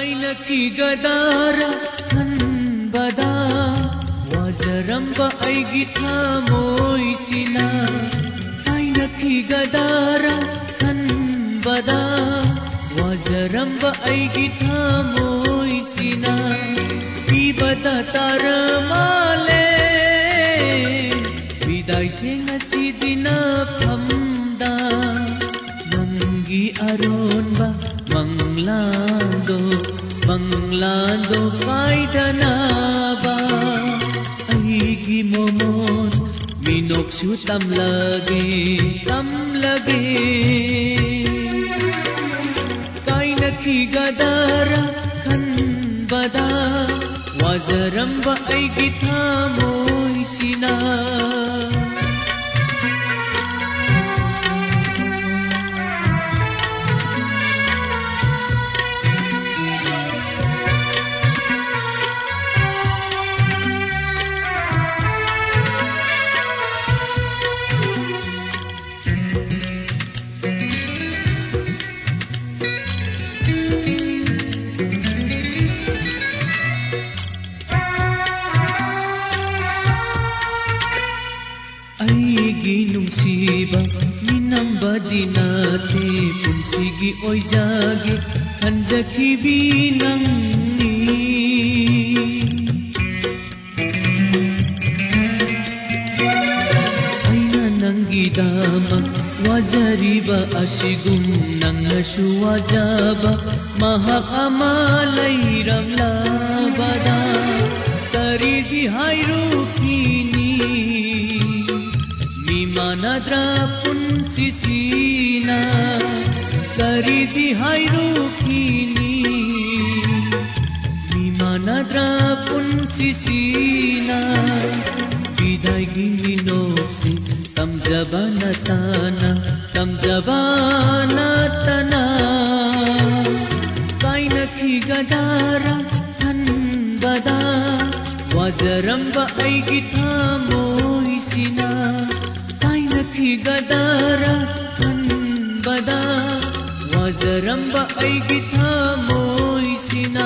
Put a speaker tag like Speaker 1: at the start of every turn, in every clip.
Speaker 1: Kainakigadaara kanbada wazaramba aigi thamoisina Kainakigadaara kanbada wazaramba aigi thamoisina Ibada taramale Biday se ngasidina phamda Nangi aron ba Manglando kaidana ba Aigi momon minoksu tamlagi Kainakigadaara kanbada wazaramba aigi thamoisina Aigi nungsiba minambadi nate punsigi oijagi kanjakhibi nangni Aina nangi dama wajariba asigum nangashu wajaba mahak amalai ramlabada taridi hairukini Manadra punsisina Karidi hairukini Mimanadra punsisina Biday giminopsi Tamzabanatana Kainakigadaara kanbada wazaramba aigi thamoisina Kainakigadaara kanbada wazaramba aigi thamoisina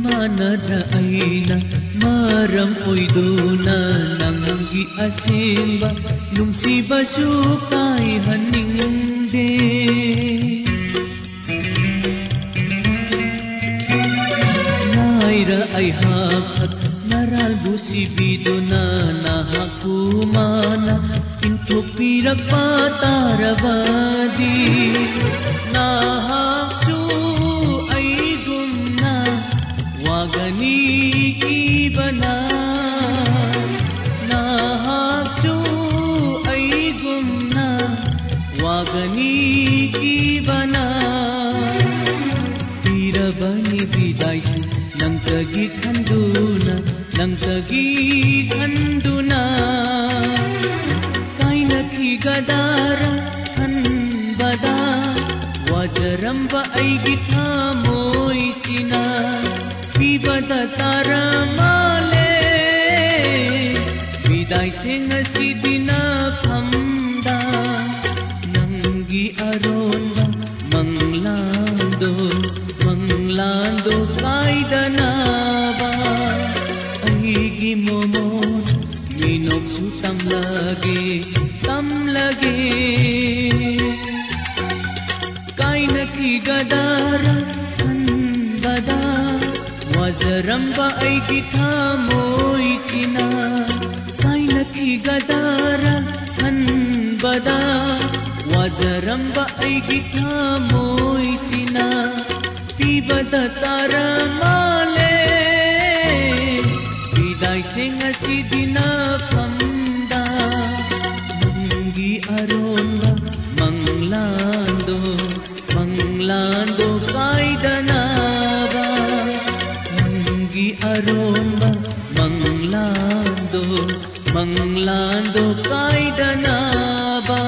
Speaker 1: Manadra aina maram oiduna nangi asimba nungsiba sukai haningde Naira ay hakat naral busibiduna nahakumana Intuk pirak patarabadi nahaksu Wagani ibana nahaksu ay gumna Wagani ibana Tirabani bidaysi nang tagi khanduna Kainakigadaara kanbada wazaramba aigi thamoisina Ibada taramale Biday se ngasidina phamda Nangi aron ba Manglando kaidana ba Aigi momon minoksu tamlagi Kainakigadaara kanbada wazaramba aigi thamoisina Kainakigadaara kanbada wazaramba aigi thamoisina Ibada taramale Biday se ngasidina phamda Nangi aron ba manglando kaidana karon ba manglando kay danaba.